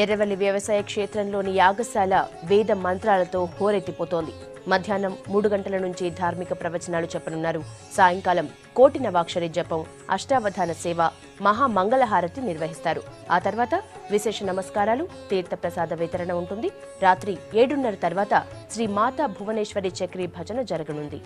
ఎర్రవల్లి వ్యవసాయ క్షేత్రంలోని యాగశాల వేద మంత్రాలతో హోరెత్తిపోతోంది. మధ్యాహ్నం 3 గంటల నుంచి ధార్మిక ప్రవచనాలు చెప్పనున్నారు. సాయంకాలం కోటి నవాక్షరి జపం, అష్టావధాన సేవ, మహామంగళహారతి నిర్వహిస్తారు. ఆ తర్వాత విశేష నమస్కారాలు, తీర్థప్రసాద వితరణ ఉంటుంది. రాత్రి 7:30 తర్వాత శ్రీ మాతా భువనేశ్వరి చక్రీ భజన జరగనుంది.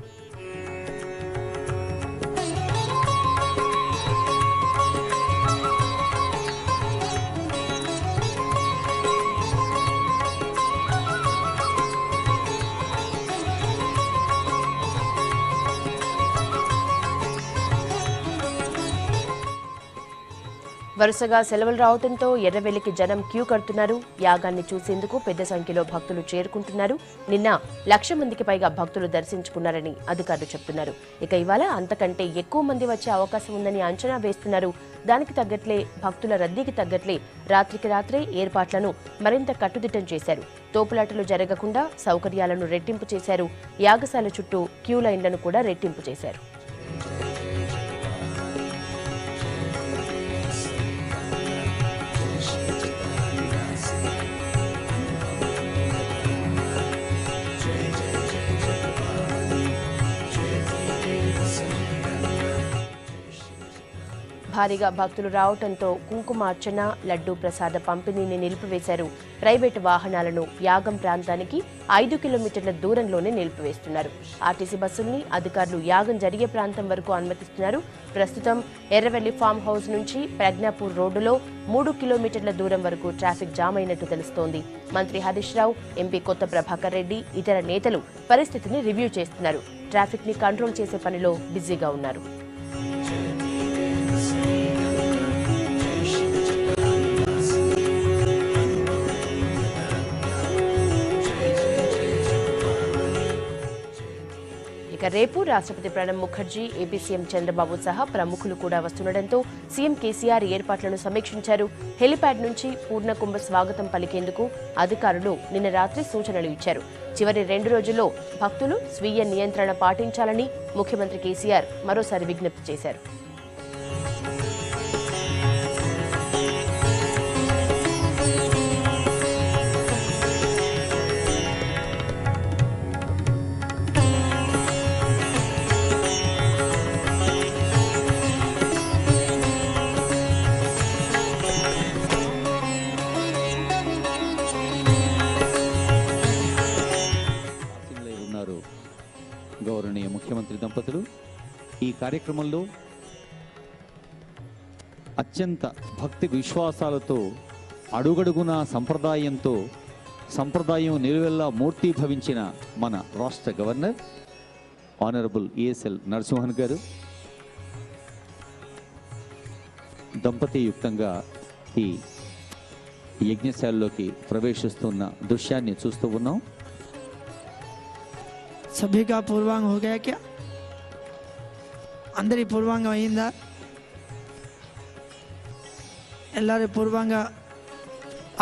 వరుసగా సెలవులు రావడంతో ఎర్రవెల్లికి జనం క్యూ కడుతున్నారు. యాగాన్ని చూసేందుకు పెద్ద సంఖ్యలో భక్తులు చేరుకుంటున్నారు. నిన్న 1,00,000 మందికి పైగా భక్తులు దర్శించుకున్నారని అధికారులు చెబుతున్నారు. ఇక ఇవాళ అంతకంటే ఎక్కువ మంది వచ్చే అవకాశం ఉందని అంచనా వేస్తున్నారు. దానికి తగ్గట్లే భక్తుల రద్దీకి తగ్గట్లే రాత్రికి రాత్రే ఏర్పాట్లను మరింత కట్టుదిట్టం చేశారు. తోపులాటలు జరగకుండా సౌకర్యాలను రెట్టింపు చేశారు. యాగశాల చుట్టూ క్యూ లైన్లను కూడా రెట్టింపు చేశారు. భారీగా భక్తులు రావడంతో కుంకుమార్చన, లడ్డూ ప్రసాద పంపిణీని నిలిపివేశారు. ప్రైవేటు వాహనాలను యాగం ప్రాంతానికి 5 కిలోమీటర్ల దూరంలోనే నిలిపివేస్తున్నారు. ఆర్టీసీ బస్సుల్ని అధికారులు యాగం జరిగే ప్రాంతం వరకు అనుమతిస్తున్నారు. ప్రస్తుతం ఎర్రవెల్లి ఫామ్ హౌస్ నుంచి ప్రజ్ఞాపూర్ రోడ్డులో 3 కిలోమీటర్ల దూరం వరకు ట్రాఫిక్ జామ్ అయినట్టు తెలుస్తోంది. మంత్రి హరీష్ రావు, ఎంపీ కొత్త ప్రభాకర్ రెడ్డి, ఇతర నేతలు పరిస్థితిని రివ్యూ చేస్తున్నారు. ట్రాఫిక్ ని కంట్రోల్ చేసే పనిలో బిజీగా ఉన్నారు. ఇక రేపు రాష్ట్రపతి ప్రణబ్ ముఖర్జీ, ఏపీ సీఎం చంద్రబాబు సహా ప్రముఖులు కూడా వస్తుండటంతో సీఎం కేసీఆర్ ఏర్పాట్లను సమీక్షించారు. హెలిప్యాడ్ నుంచి పూర్ణకుంభ స్వాగతం పలికేందుకు అధికారులు నిన్న రాత్రి సూచనలు ఇచ్చారు. చివరి 2 రోజుల్లో భక్తులు స్వీయ నియంత్రణ పాటించాలని ముఖ్యమంత్రి కేసీఆర్ మరోసారి విజ్ఞప్తి చేశారు. గౌరవనీయ ముఖ్యమంత్రి దంపతులు ఈ కార్యక్రమంలో అత్యంత భక్తి విశ్వాసాలతో అడుగడుగున సంప్రదాయం నిలువెల్లా మూర్తిభవించిన మన రాష్ట్ర గవర్నర్ ఆనరబుల్ ఈఎస్ఎల్ నరసింహన్ గారు దంపతియుక్తంగా ఈ యజ్ఞశాలలోకి ప్రవేశిస్తున్న దృశ్యాన్ని చూస్తూ ఉన్నాం. सभी का पूर्वांग हो गया क्या? अंदर ही पूर्वांग अयिंदा? ಎಲ್ಲರೂ ಪೂರ್ವಾಂಗ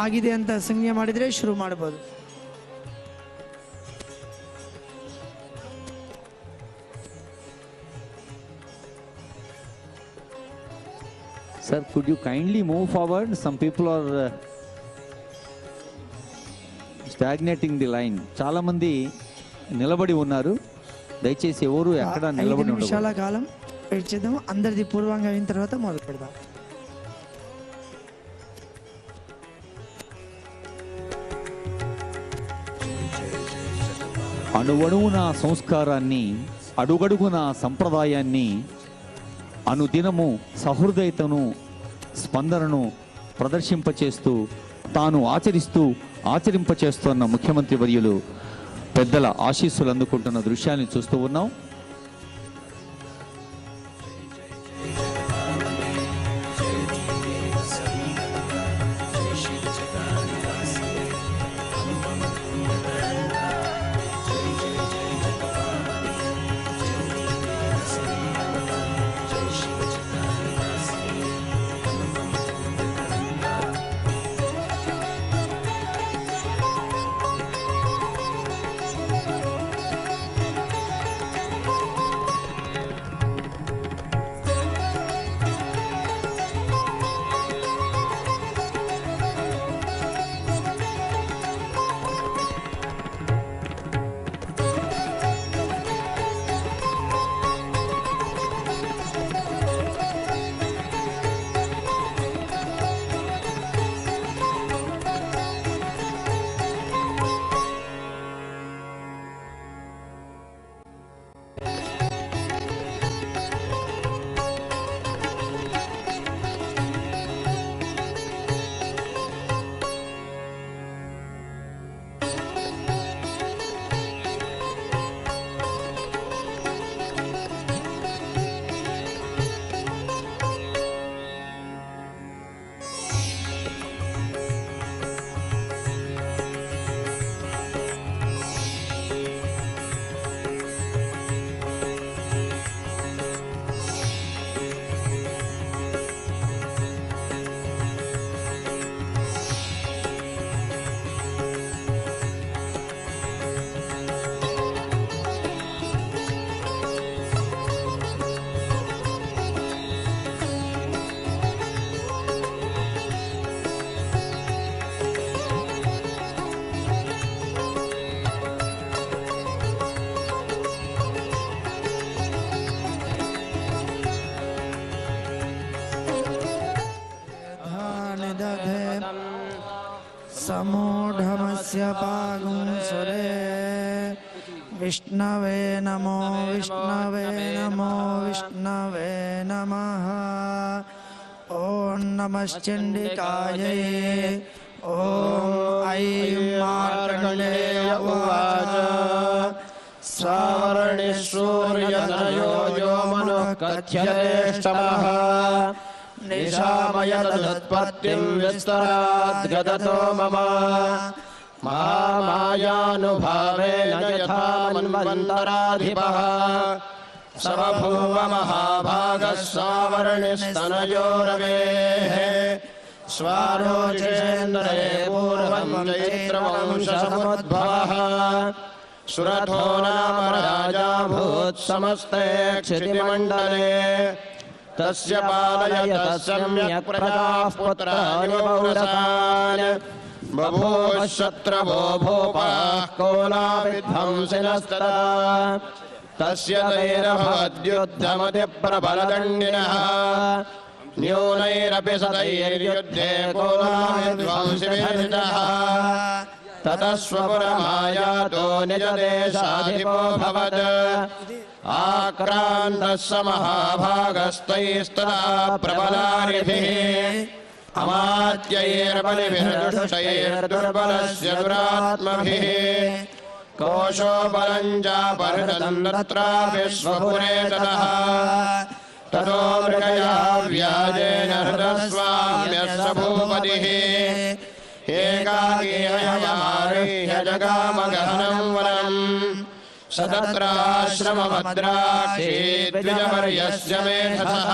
ಆಗಿದೆ ಅಂತ ಸಂಜ್ಞೆ ಮಾಡಿದ್ರೆ ಶುರು ಮಾಡಬಹುದು. Sir, could you kindly move forward? Some people are stagnating the line. చాలా మంది నిలబడి ఉన్నారు. దయచేసి ఎవరు ఎక్కడ నిలబడి ఉండకూడదు. 5 నిమిషాల కాలం వెయిట్ చేద్దాం. అందరిది పూర్వంగా అయిన తర్వాత మొదలు పెడదాం. అణువణువున సంస్కారాన్ని, అడుగడుగున సంప్రదాయాన్ని, అనుదినము సహృదయతను, స్పందనను ప్రదర్శింపచేస్తూ తాను ఆచరింపచేస్తున్న ముఖ్యమంత్రి వర్యులు పెద్దల ఆశీస్సులు అందుకుంటున్న దృశ్యాన్ని చూస్తూ ఉన్నాం. दधे समूढमस्य पागुंसुरे विष्णवे नमो विष्णवे नमो विष्णवे नमः ॐ नमश्चण्डिकायै ॐ ऐं मार्कण्डेय उवाच सावर्णि सूर्यतनयो यो मनुः कथ्यतेष्टमः निशामयदुत्पत्तिं विस्तराद्गदतो मम मायानुभावेन यथा मन्वन्तराधिपः समभूव महाभागः सावर्णिस्तनयोरवेः स्वारोचेन्द्रये पूर्वं चैत्रवंशसमुद्भवः सुरथो नाम राजा भूत् समस्ते क्षितिमण्डले तस्य पालयतः सम्यक् प्रजाः पुत्राणि पौरसान् बभूव शत्रवो भूपाः कोलाविध्वंसिनस्तदा तस्य तैरभवद्युद्धमतिप्रबलदण्डिनः न्यूनैरपि सदैर्युद्धे कोलाविध्वंसिभिर्जितः ततः स्वपुरमायातो निजदेशाधिपोऽभवत् आक्रान्तः स महाभागस्तैस्तदा प्रबलारिभिः अमात्यैर्बलिभिर्दुष्टैर्दुर्बलस्य दुरात्मभिः कोशो बलं चापहृतन्नत्रापि स्वपुरे ततः ततो मृगया व्याजेन हृतस्वाम्यस्य भूपतिः एकाकीहयमारुह्य जगामगहनं वनम् स तत्राश्रमभद्राक्षी द्विजवर्यस्य मेधसः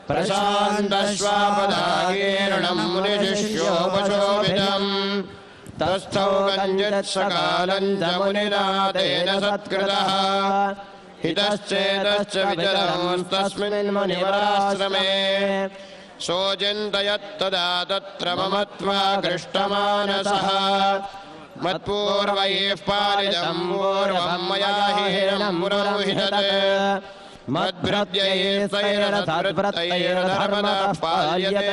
प्रशान्तश्वापदाकीर्णं मुनिशिष्योपशोभितम् तस्थौ कञ्चित्सकालं च मुनिना तेन सत्कृतः हितश्चेतश्च विचरंस्तस्मिन् मुनिवराश्रमे सोचिन्तयत्तदा तत्र ममत्वा कृष्टमानसः मत्पूर्वैः पालितं पूर्वं मया हिनं पुरोहितत् मद्भृत्यैस्तैरधर्मतैर्धर्मतः पाल्यते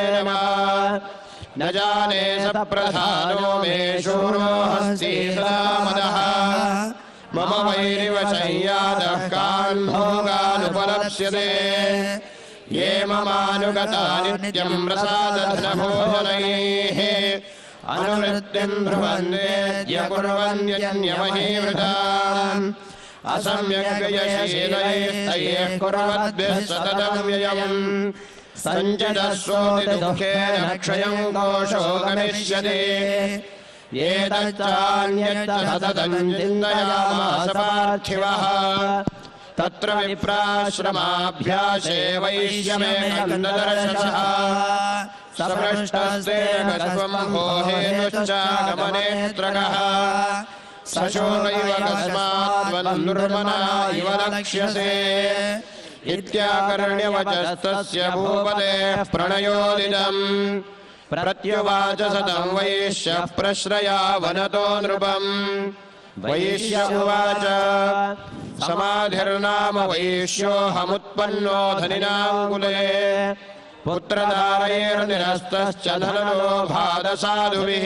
न जाने स प्रधानो मे शूरो हस्ति सदा मदः मम वैरिवशय्यादः कान् भोगानुपलप्स्यते ये ममानुगता नित्यं प्रसादधनभोजनैः अनुवृत्तिं ध्रुवन्तेऽद्य कुर्वन्त्यन्यमहीवृताम् असम्यग्यशीलैस्तैः कुर्वद्भिः सततं व्ययम् सञ्चितस्वोति दुःखेन क्षयं कोशो गमिष्यति एतच्चान्यच्च सततं चिन्तयामास पार्थिवः तत्र विप्राश्रमाभ्यासे वैश्यमेकन्ददर्शनः सपृष्टस्ते गत्वं भोहेनुश्चागमनेत्रकः सशोकैव कस्मात्त्वन्दुर्मना इव लक्ष्यसे इत्याकर्ण्यवचस्तस्य भूपतेः प्रणयोदितम् प्रत्युवाच सतं वैश्यः प्रश्रयावनतो नृपम् वैश्य उवाच समाधिर्नाम वैश्योऽहमुत्पन्नो धनिनाङ्कुले पुत्रदारैर्निरस्तश्च धनलोभादसाधुभिः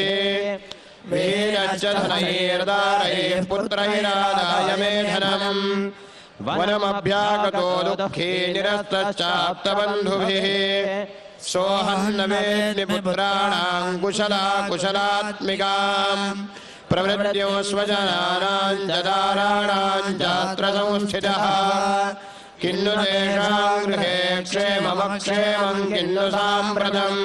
वीरश्च धनैर्दारैः पुत्रैरादाय मे धनम् वनमभ्यागतो दुःखी निरस्तश्चाप्तबन्धुभिः सोऽहन्न वेद्मि पुत्राणां कुशलात्मिकाम् प्रवृत्यो स्वजनानां च दाराणां चात्र संस्थितः किन्नु तेषां गृहे क्षेममक्षेमं किन्नु साम्प्रतम्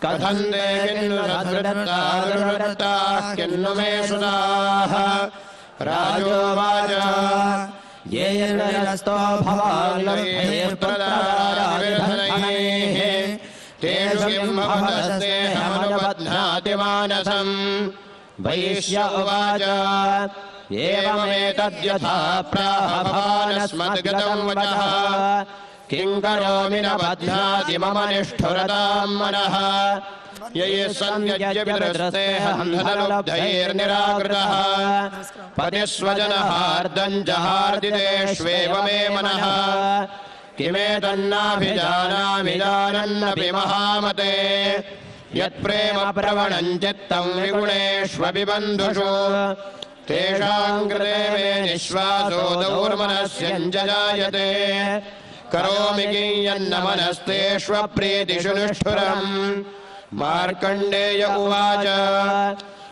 कथं ते किन्नु सद्वृत्ताः किन्नु मे सुताः राजोवाच ये यस्तो भवान्नैः तेषु किं भवतस्तेऽहमनुबध्नाति मानसम् वैश्य उवाच एवमेतद्यथा प्राह भवानस्मद्गतं वचः किं करोमि न बध्नाति मम निष्ठुरतां मनः यैः सन्यज्यविदृष्टेऽहं धनलुब्धैर्निराकृतः पतिस्वजनहार्दं च हार्दितेष्वेव मे मनः किमेतन्नाभिजानामि जानन्नपि महामते यत्प्रेम प्रवणं चित्तं विगुणेष्वपि बन्धुषु तेषां कृते मे निःश्वासो दौर्मनस्यञ्च जायते करोमि कियन्न मनस्तेष्वप्रीतिषु निष्ठुरम् मार्कण्डेय उवाच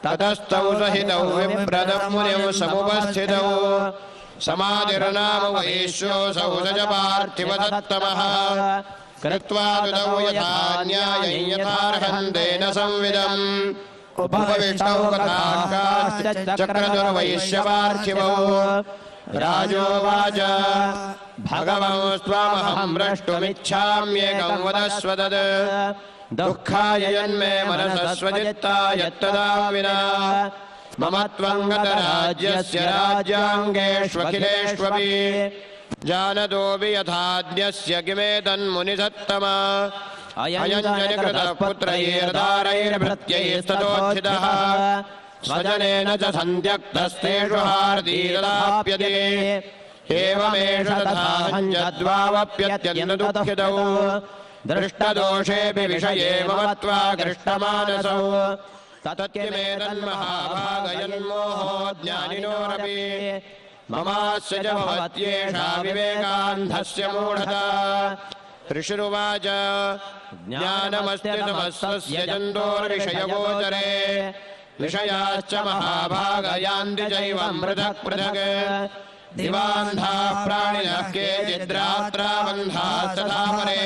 ततस्तौ सहितौ विप्रदं मुनिं समुपस्थितौ समाधिर्नाम वैश्योऽसौ स च पार्थिवसत्तमः कृत्वा तुदौ यथा न्यायं यथार्हन्तेन संविदम् उपविष्टौ कथाश्चक्रतुर्वैश्यपार्थिवौ राजोवाच भगवं त्वामहं द्रष्टुमिच्छाम्येकं वदस्व तद् दुःखाय यन्मे मनसः स्वचित्ताय तदा विना मम त्वं गतराज्यस्य राज्याङ्गेष्वखिलेष्वपि जानतोऽपि यथाज्ञस्य किमेतन्मुनिसत्तमा अयं जनिकृतः पुत्रैर्दारैर्भृत्यैस्ततोत्थितः स्वजनेन च सन्त्यक्तस्तेषु हार्दीरदाप्यते एवमेष तथाहञ्जद्वावप्यत्यन्तदुःखितौ दृष्टदोषेऽपि विषये मम त्वाकृष्टमानसौ तत्किमेतन्महाभागयन्मोहो ज्ञानिनोरपि ममास्य च भवत्येषा विवेकान्धस्य मूढता ऋषिरुवाच ज्ञानमस्ति तमस्तस्य जन्तोर्विषयगोचरे विषयाश्च महाभागयान्ति चैवं पृथक् पृथक् दिवान्धाः प्राणिनः केचिद्रात्राबन्धास्तथा परे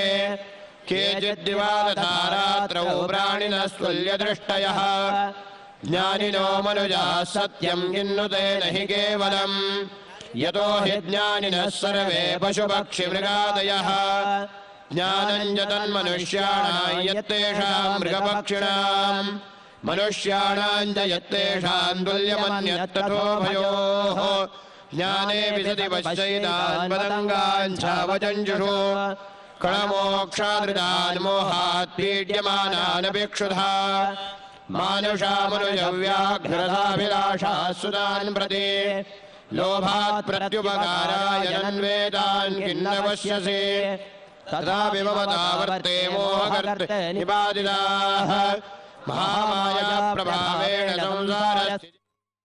केचिद्दिवा तथा रात्रौ प्राणिनस्तुल्यदृष्टयः ज्ञानिनो मनुजाः सत्यं किन्नुते न हि केवलम् यतो हि ज्ञानिनः सर्वे पशुपक्षिमृगादयः ज्ञानं च तन्मनुष्याणां यत्तेषां मृगपक्षिणां मनुष्याणां च यत्तेषां तुल्यमन्यत्तथोभयोः ज्ञाने विशति पश्चैतान् पतङ्गान् छावचञ्जुषु कणमोक्षादृतान् मोहात् पीड्यमानानपि क्षुधा मानुषामनुजव्याघ्रताभिलाषाः सुतान् प्रति लोभात् प्रत्युपकाराय नन्वेतान् किन्न पश्यसि तथापि ममतावर्ते मोहकर्ते निपातिताः महामाया प्रभावेण संसारस्य